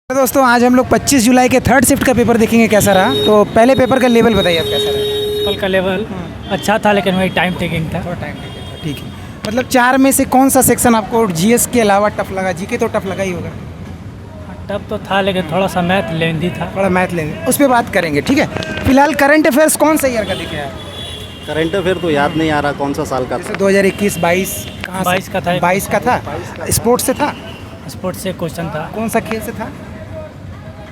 तो दोस्तों आज हम लोग 25 जुलाई के थर्ड शिफ्ट का पेपर देखेंगे कैसा रहा। तो पहले पेपर का लेवल बताइए आप कैसा रहा। कल का लेवल अच्छा था लेकिन वही टाइम टेकिंग था। थोड़ा टाइम टेकिंग था, ठीक है। मतलब चार में से कौन सा सेक्शन आपको जीएस के अलावा टफ लगा? जीके तो टफ लगा ही होगा। टफ तो था लेकिन थोड़ा सा मैथ लेंदी था। थोड़ा मैथ लेंगे, उस पर बात करेंगे, ठीक है। फिलहाल करंट अफेयर्स कौन सा ईयर का दिखे आप? करंट अफेयर तो याद नहीं आ रहा कौन सा साल का था। जैसे 2021 22 कहाँ से? 22 का था। 22 का था। स्पोर्ट्स से था? स्पोर्ट्स से क्वेश्चन था। कौन सा खेल से था?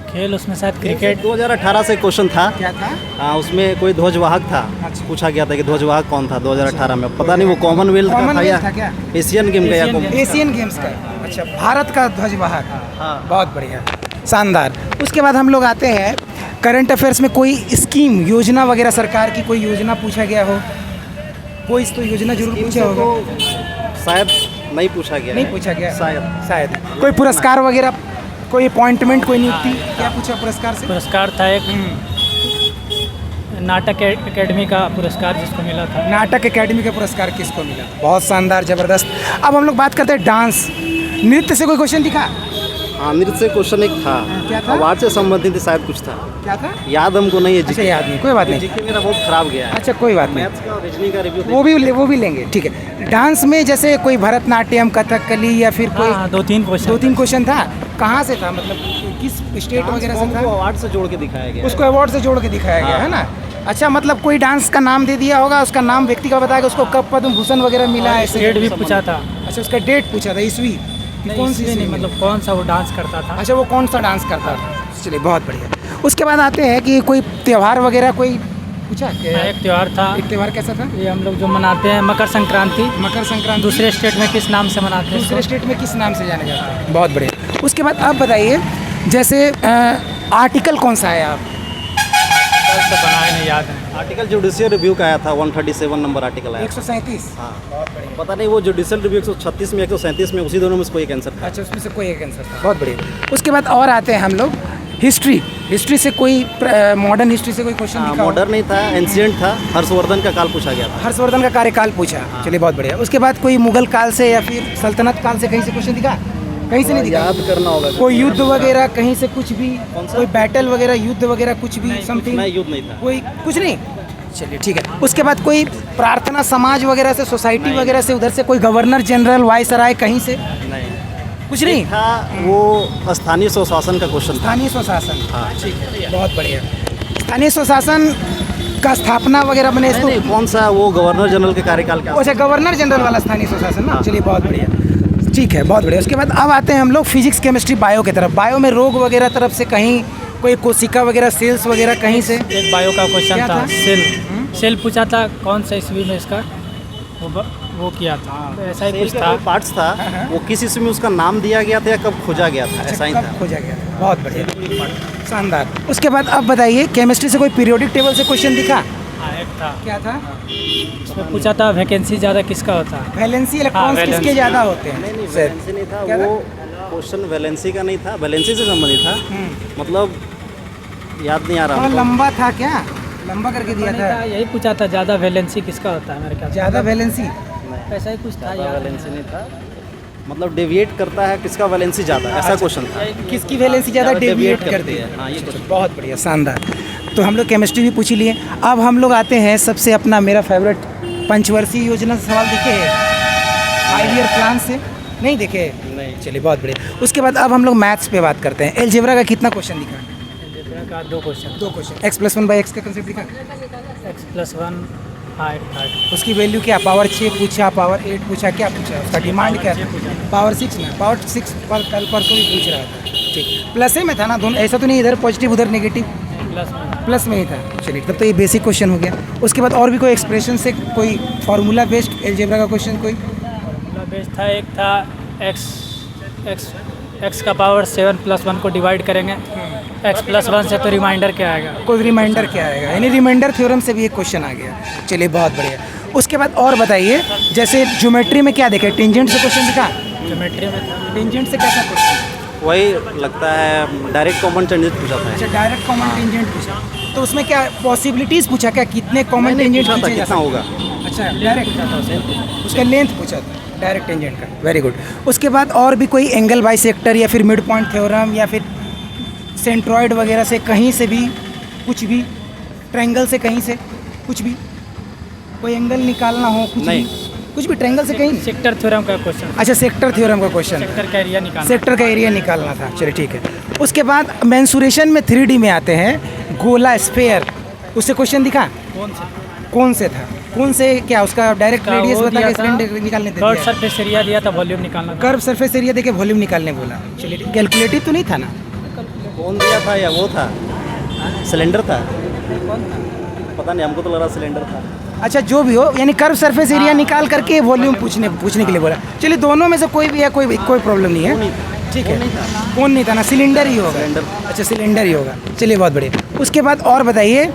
खेल उसमें शायद क्रिकेट। 2018 से क्वेश्चन था। क्या था? हाँ, उसमें कोई ध्वजवाहक था। अच्छा। पूछा गया था कि ध्वजवाहक कौन था 2018 में। पता नहीं वो कॉमनवेल्थ का था कॉमनवेल्थ था या क्या? एशियन गेम का या एशियन गेम। एशियन गेम्स का। अच्छा, भारत का ध्वजवाहक। हाँ। बहुत बढ़िया, शानदार। उसके बाद हम लोग आते हैं करंट अफेयर्स में कोई स्कीम योजना वगैरह सरकार की कोई योजना पूछा गया हो? कोई तो योजना जरूर पूछा होगा। तो शायद नहीं पूछा गया नहीं है। पूछा गया शायद कोई पुरस्कार वगैरह, कोई अपॉइंटमेंट, कोई नियुक्ति क्या पूछा पुरस्कार से? पुरस्कार था एक नाटक एकेडमी का पुरस्कार जिसको मिला था। नाटक एकेडमी का पुरस्कार किसको मिला? बहुत शानदार, जबरदस्त। अब हम लोग बात करते हैं डांस, नृत्य से कोई क्वेश्चन दिखा? हाँ, नृत्य से क्वेश्चन एक था। क्या था? अवार्ड से संबंधित शायद कुछ था। क्या था? याद हमको नहीं है। अच्छा, याद नहीं, कोई बात नहीं। जीके मेरा बहुत खराब गया है। अच्छा, कोई बात नहीं, मैथ्स का और रीजनिंग का रिव्यू वो भी लेंगे, ठीक है। डांस में जैसे कोई भरतनाट्यम, कथकली या फिर कोई हाँ, 2-3 क्वेश्चन। 2-3 क्वेश्चन था। कहाँ से था, मतलब किस स्टेट वगैरह से था? अवार्ड से जोड़ के दिखाया गया है। उसको अवार्ड से जोड़ के दिखाया गया है ना। अच्छा, मतलब कोई डांस का नाम दे दिया होगा, उसका नाम व्यक्ति का बताया, उसको कब पद्म भूषण वगैरह मिला है ऐसे? डेट भी पूछा था। अच्छा, उसका डेट पूछा था, ईस्वी कौन सी नहीं, मतलब कौन सा वो डांस करता था। अच्छा, वो कौन सा डांस करता था। चलिए, बहुत बढ़िया। उसके बाद आते हैं कि कोई त्यौहार वगैरह कोई पूछा? एक त्यौहार था। एक त्यौहार कैसा था? ये हम लोग जो मनाते हैं मकर संक्रांति। मकर संक्रांति दूसरे स्टेट में किस नाम से मनाते हैं? दूसरे स्टेट में किस नाम से जाने जाता है? बहुत बढ़िया। उसके बाद आप बताइए, जैसे आर्टिकल कौन सा है आप? तो बनाए नहीं याद है। आर्टिकल जुडिशियल रिव्यू का आया था, 137 नंबर आर्टिकल आया था। 137। हाँ, पता नहीं वो जुडिशियल रिव्यू 136 में 137 में उसी दोनों में से कोई एक आंसर था। अच्छा, उसमें से कोई एक आंसर था। बहुत बढ़िया। उसके बाद और आते हैं हम लोग हिस्ट्री से कोई मॉडर्न हिस्ट्री से कोई क्वेश्चन दिखा? मॉडर्न नहीं था, एंशिएंट था। हर्षवर्धन का काल पूछा गया था। हर्षवर्धन का कार्यकाल पूछा। चलिए, बहुत बढ़िया। उसके बाद कोई मुगल काल से या फिर सल्तनत काल से कहीं से क्वेश्चन दिखा? कहीं से नहीं दिखा? याद करना होगा। कोई युद्ध वगैरह कहीं से कुछ भी? कौन सा? कोई बैटल वगैरह, युद्ध वगैरह कुछ भी? समथिंग नहीं, युद्ध नहीं था। कोई कुछ नहीं। चलिए, ठीक है। उसके बाद कोई प्रार्थना समाज वगैरह से, सोसाइटी वगैरह से, उधर से कोई गवर्नर जनरल, वायसराय कहीं से? नहीं कुछ नहीं था। वो स्थानीय स्वशासन का क्वेश्चन था। स्थानीय स्वशासन। हाँ। ठीक है, बहुत बढ़िया। स्थानीय स्वशासन का स्थापना वगैरह बने इसको? नहीं, कौन सा वो गवर्नर जनरल के कार्यकाल का? अच्छा, गवर्नर जनरल वाला स्थानीय स्वशासन ना। हाँ। चलिए, बहुत बढ़िया, ठीक है, बहुत बढ़िया। उसके बाद अब आते हैं हम लोग फिजिक्स, केमिस्ट्री, बायो की तरफ। बायो में रोग वगैरह तरफ से कहीं कोई कोशिका वगैरह, सेल्स वगैरह कहीं से? एक बायो का क्वेश्चन क्या था। था? सेल पूछा था कौन सा ईस्वी में इसका वो किया था। ऐसा ही सेल कुछ के था। कोई पार्ट्स था। हाँ। वो किस ईस्वी में उसका नाम दिया गया था या कब खोजा गया था, ऐसा ही कब था। खोजा गया था? बहुत बढ़िया, शानदार। उसके बाद अब बताइए, केमिस्ट्री से कोई पीरियोडिक टेबल से क्वेश्चन दिखा? हाँ, एक था। क्या था? उसमें पूछा था वैकेंसी ज़्यादा किसका होता है? Valency electrons valency. किसके ज़्यादा होते हैं? नहीं, सर, वैलेंसी नहीं था। क्या था? वो क्वेश्चन वैलेंसी का नहीं था, वैलेंसी से संबंधित था। मतलब याद नहीं आ रहा थोड़ा हमको। लंबा था क्या? लंबा करके दिया नहीं था? था, यही पूछा था ज़्यादा वैलेंसी किसका होता है मेरे ख्याल से। ज़्यादा वैलेंसी? ऐसा ही कुछ था ज़्यादा याद वैलेंसी नहीं था। मतलब डेविएट करता है किसका वैलेंसी ज़्यादा, ऐसा क्वेश्चन था। किसकी वैलेंसी ज़्यादा डेविएट करती है? हाँ, ये क्वेश्चन। बहुत बढ़िया, शानदार। तो हम लोग केमिस्ट्री भी पूछ ही लिए। अब हम लोग आते हैं सबसे अपना मेरा फेवरेट, पंचवर्षीय योजना से सवाल देखे हैं? 5 ईयर प्लान से नहीं देखे? नहीं। चलिए, बहुत बढ़िया। उसके बाद अब हम लोग मैथ्स पे बात करते हैं। एलजेब्रा का कितना क्वेश्चन दिखा? अलजेब्रा का 2 क्वेश्चन। 2 क्वेश्चन। x+1/x का कंसेप्ट दिखा? x+1 हाँ, एक था। उसकी वैल्यू क्या? पावर 6 पूछा, पावर 8 पूछा, क्या पूछा? उसका डिमांड क्या छः पूछा। था? पावर 6 ना, पावर 6 पर कल परसों भी पूछ रहा था। ठीक, प्लस में था ना दोनों? ऐसा तो नहीं इधर पॉजिटिव उधर नेगेटिव? प्लस में। प्लस में ही था। चलिए, तब तो ये बेसिक क्वेश्चन हो गया। उसके बाद और भी कोई एक्सप्रेशन से कोई फार्मूला बेस्ड एलजेब्रा का क्वेश्चन कोई? बेस था, एक था x का पावर 7 + 1 को डिवाइड करेंगे, x+1 से तो रिमाइंडर क्या आएगा? कोई रिमाइंडर क्या आएगा? यानी रिमाइंडर थ्योरम से भी एक क्वेश्चन आ गया। चलिए, बहुत बढ़िया। उसके बाद और बताइए, जैसे ज्योमेट्री में क्या देखे? टेंजेंट से क्वेश्चन दिखा? ज्योमेट्री में था। टेंजेंट से कैसा क्वेश्चन? वही लगता है डायरेक्ट कॉमन टेंजेंट पूछा था। अच्छा, डायरेक्ट कॉमन टेंजेंट पूछा। तो उसमें क्या पॉसिबिलिटीज़ पूछा? क्या कितने कॉमन टेंजेंट पूछा था पूछे जा कितना होगा। सकते? अच्छा, डायरेक्ट पूछा था उसे, उसका लेंथ पूछा था डायरेक्ट टेंजेंट का। Very good. उसके बाद और भी कोई एंगल बाइसेक्टर या फिर मिड पॉइंट थ्योरम या फिर सेंट्रॉइड वगैरह से कहीं से भी कुछ भी, ट्रायंगल से कहीं से कुछ भी, कोई एंगल निकालना हो कुछ नहीं। भी, कुछ भी ट्रायंगल से कहीं। सेक्टर थ्योरम का क्वेश्चन, अच्छा, सेक्टर थ्योरम का क्वेश्चन, सेक्टर का एरिया निकालना। सेक्टर का एरिया निकालना था। चलिए ठीक है। उसके बाद मेंसुरेशन में 3D में आते हैं, गोला स्फेयर, उससे क्वेश्चन दिखा कौन सा? कौन से था, कौन से क्या उसका डायरेक्ट का रेडियस वो बता दिया के था, सिलेंडर निकालने दे कर्व दिया। सरफेस एरिया दिया था, वॉल्यूम निकालना था। कर्व सरफेस एरिया देके वॉल्यूम निकालने बोला। चलिए, कैलकुलेटिव तो नहीं था ना? कौन दिया था या वो था, सिलेंडर था, पता नहीं, हमको तो लग रहा सिलेंडर था। अच्छा, जो भी हो, यानी कर्व सरफेस एरिया निकाल करके वॉल्यूम पूछने के लिए बोला। चलिए, दोनों में से कोई भी है, कोई प्रॉब्लम नहीं है। ठीक है, कौन नहीं था ना, सिलेंडर ही होगा। सिलेंडर। अच्छा, सिलेंडर ही होगा। चलिए, बहुत बढ़िया। उसके बाद और बताइए,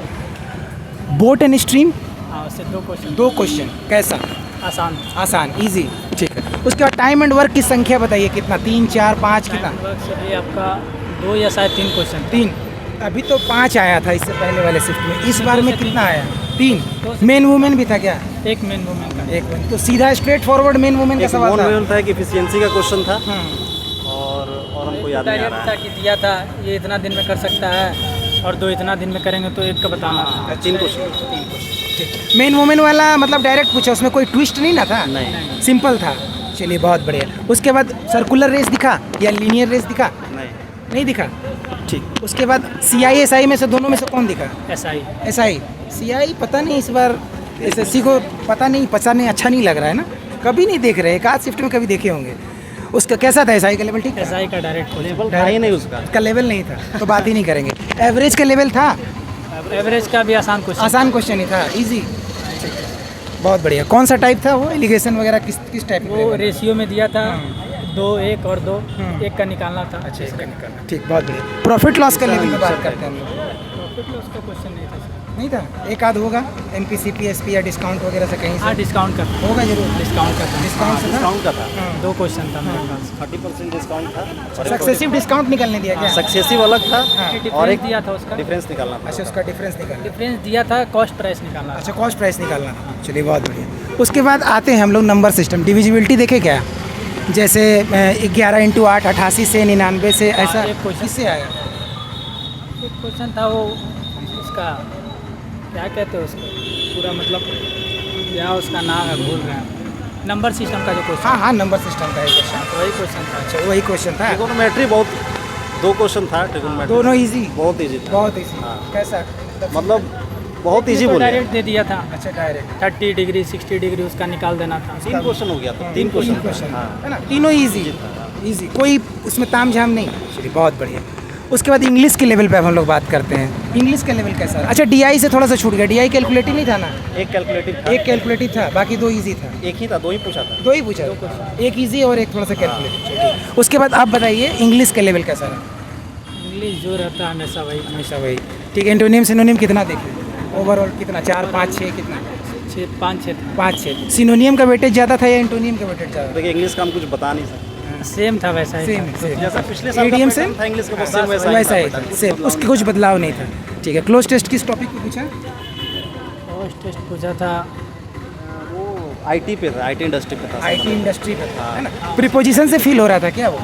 बोट एंड स्ट्रीम, हाँ, उससे 2 क्वेश्चन। 2 क्वेश्चन, कैसा? आसान। आसान, इजी। ठीक है। उसके बाद टाइम एंड वर्क की संख्या बताइए, कितना? 3, 4, 5 कितना? वर्क से भी आपका 2 या शायद 3 क्वेश्चन। 3। अभी तो 5 आया था इससे पहले वाले शिफ्ट में, इस बार में कितना आया? 3। दो से मेन वुमेन भी था क्या? एक मेन वूमेन का। एक तो सीधा स्ट्रेट फॉरवर्ड मेन वुमेन का एक सवाल वन था। वुमेन था, एक एफिशिएंसी का क्वेश्चन था, हाँ। और हमको याद नहीं आ डायरेक्ट रहा था है। कि दिया था ये इतना दिन में कर सकता है, और 2 इतना दिन में करेंगे, तो एक का बताना था। 3 क्वेश्चन। मेन वुमेन वाला मतलब डायरेक्ट पूछा, उसमें कोई ट्विस्ट नहीं ना था? नहीं। सिंपल था। चलिए, बहुत बढ़िया। उसके बाद सर्कुलर रेस दिखा या लीनियर रेस दिखा? नहीं। नहीं दिखा। ठीक। उसके बाद CI SI में से दोनों में से कौन दिखा? ऐसा ही। SI CI पता नहीं, इस बार SSC को पता नहीं अच्छा नहीं लग रहा है ना, कभी नहीं देख रहे, एक आध शिफ्ट में कभी देखे होंगे। उसका कैसा था SI का लेवल? ठीक था? ऐसा ही का डायरेक्ट क्वेश्चन। लेवल था ही नहीं उसका। उसका लेवल नहीं था तो बात ही नहीं करेंगे। एवरेज का लेवल था? एवरेज का भी आसान क्वेश्चन। आसान क्वेश्चन ही था, इजी। बहुत बढ़िया। कौन सा टाइप था वो, एलिगेशन वगैरह किस टाइप का? वो रेशियो में दिया था, 2, 1 और 2, हाँ। 1 का निकालना था। अच्छा, इसका निकालना। ठीक, बहुत बढ़िया। प्रॉफिट लॉस का लेवल की बात करते हैं हम लोग। प्रॉफिट लॉस का क्वेश्चन नहीं था सर। नहीं था? एक आध होगा, MPC PSP या डिस्काउंट वगैरह से कहीं हाँ, से डिस्काउंट का होगा जरूर। डिस्काउंट का था। डिस्काउंट से था? डिस्काउंट का था, 2 क्वेश्चन था मेरे पास। 30% डिस्काउंट था, सक्सेसिव डिस्काउंट निकलने दिया क्या? सक्सेसिव अलग था, हाँ। और डिफरेंस एक दिया था उसका। डिफरेंस निकालना था। अच्छा, उसका डिफरेंस निकालना। डिफरेंस दिया था, कॉस्ट प्राइस निकालना था। अच्छा, कॉस्ट प्राइस निकालना था। चलिए, बहुत बढ़िया। उसके बाद आते हैं हम लोग नंबर सिस्टम, डिविजिबिलिटी देखे क्या? जैसे 11 × 8, 88 से 99 से, ऐसा एक क्वेश्चन। किससे आया? एक क्वेश्चन था वो, उसका क्या कहते हैं उसको, पूरा मतलब क्या उसका नाम है, भूल रहे हैं। नंबर सिस्टम का जो क्वेश्चन। हाँ हाँ, नंबर सिस्टम का एक क्वेश्चन। वही क्वेश्चन था। अच्छा, वही क्वेश्चन था। ट्रिगोनोमेट्री बहुत 2 क्वेश्चन था, ट्रिगोनोमेट्री दोनों इजी? बहुत इजी था, बहुत इजी। हाँ। कैसा? मतलब बहुत इजी बोले। डायरेक्ट दे दिया था, अच्छा, डायरेक्ट 30 डिग्री 60 डिग्री उसका निकाल देना था। 3 क्वेश्चन हो गया था, 3 क्वेश्चन हाँ। है ना? तीनों इजी, इजी, कोई उसमें ताम झाम नहीं। चलिए, बहुत बढ़िया। उसके बाद इंग्लिश के लेवल पे अब हम लोग बात करते हैं। इंग्लिश का लेवल कैसा? अच्छा, DI से थोड़ा सा छूट गया। DI कैलकुलेटिव नहीं था ना? एक कैलकुलेटिव था, एक कैलकुलेटिव था, बाकी 2 इजी था। एक ही था, 2 ही पूछा था। 2 ही पूछा था, एक इजी और एक थोड़ा सा कैलकुलेटिव। उसके बाद आप बताइए, इंग्लिश का लेवल कैसा रहा? इंग्लिश जो रहता है हमेशा वही। हमेशा वही। ठीक है। एंटोनियम सिनोनियम कितना देखें? ओवरऑल कितना? 4, 5, 6 कितना? 5, 6 5, 6। सिनोनियम का वेटेज ज़्यादा था या एंटोनियम का वेटेज ज़्यादा? देखिए, इंग्लिश का हम कुछ बता नहीं सकते, सेम था, वैसा ही सेम था। जैसा पिछले साल का ADM पैटर्न से था, इंग्लिश का बस सेम वैसा वैसा ही ही था, था, सेम, उसके कुछ बदलाव नहीं था। ठीक है। क्लोज टेस्ट किस टॉपिक पे पूछा? फर्स्ट टेस्ट पूछा था, वो IT पे था, IT इंडस्ट्री पे था। IT इंडस्ट्री पे था, हाँ। है ना? प्रीपोजिशन से फील हो रहा था क्या वो?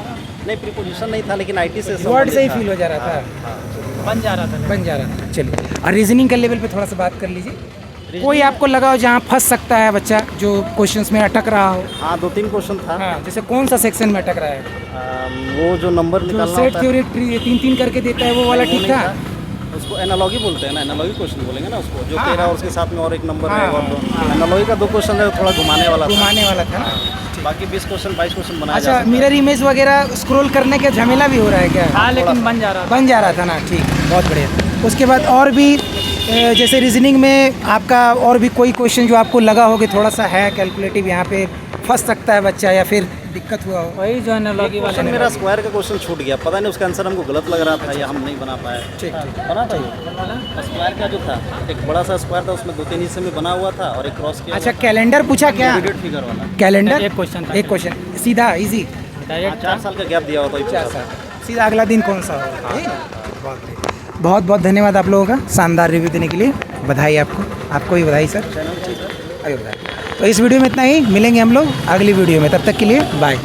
नहीं, प्रीपोजिशन नहीं था, लेकिन IT से वर्ड से ही संबंधित फील था। हो जा रहा था, हाँ। बन जा रहा था। बन जा रहा था। चलिए, और रीजनिंग का लेवल पे थोड़ा सा बात कर लीजिए। कोई आपको लगा हो जहाँ फंस सकता है बच्चा, जो क्वेश्चंस में अटक रहा हो? हाँ, 2-3 क्वेश्चन था। हाँ, जैसे कौन सा सेक्शन में अटक रहा है? वो जो नंबर जो निकालना सेट होता है, थ्योरी 3-3 करके देता है, वो वाला वो ठीक नहीं था? उसको एनालॉगी बोलते हैं ना, एनालॉगी क्वेश्चन बोलेंगे ना उसको, जो हाँ, 13 हाँ। और उसके साथ में और एक नंबर हाँ, है और हाँ, एनालॉगी का 2 क्वेश्चन है, थोड़ा घुमाने वाला था। घुमाने वाला था ना? बाकी 20 क्वेश्चन 22 क्वेश्चन बनाया जा अच्छा, सकता है। मिरर इमेज वगैरह स्क्रॉल करने का झमेला भी हो रहा है क्या? हाँ, लेकिन बन जा रहा था। बन जा रहा था ना? ठीक, बहुत बढ़िया। उसके बाद और भी जैसे रीजनिंग में आपका और भी कोई क्वेश्चन जो आपको लगा हो कि थोड़ा सा है कैलकुलेटिव, यहाँ पे फंस सकता है बच्चा या फिर दिक्कत हुआ हो? वही जो एनालॉगी वाला क्वेश्चन मेरा स्क्वायर का क्वेश्चन छूट गया, पता नहीं उसका आंसर हमको गलत लग रहा था या हम नहीं बना पाए। ठीक ठीक। बना था ये स्क्वायर का जो था, एक बड़ा सा स्क्वायर था, उसमें 2-3 हिस्से में बना हुआ था और एक क्रॉस किया अच्छा, कैलेंडर पूछा क्या? डिवाइडेड फिगर वाला। कैलेंडर एक क्वेश्चन था। एक क्वेश्चन सीधा इजी? डायरेक्ट 4 साल का गैप दिया हुआ था, 4 साल सीधा, अगला दिन कौन सा होगा? बहुत बहुत धन्यवाद आप लोगों का शानदार रिव्यू देने के लिए। बधाई आपको भी बधाई सर। अरे बधाई। तो इस वीडियो में इतना ही, मिलेंगे हम लोग अगली वीडियो में, तब तक के लिए बाय।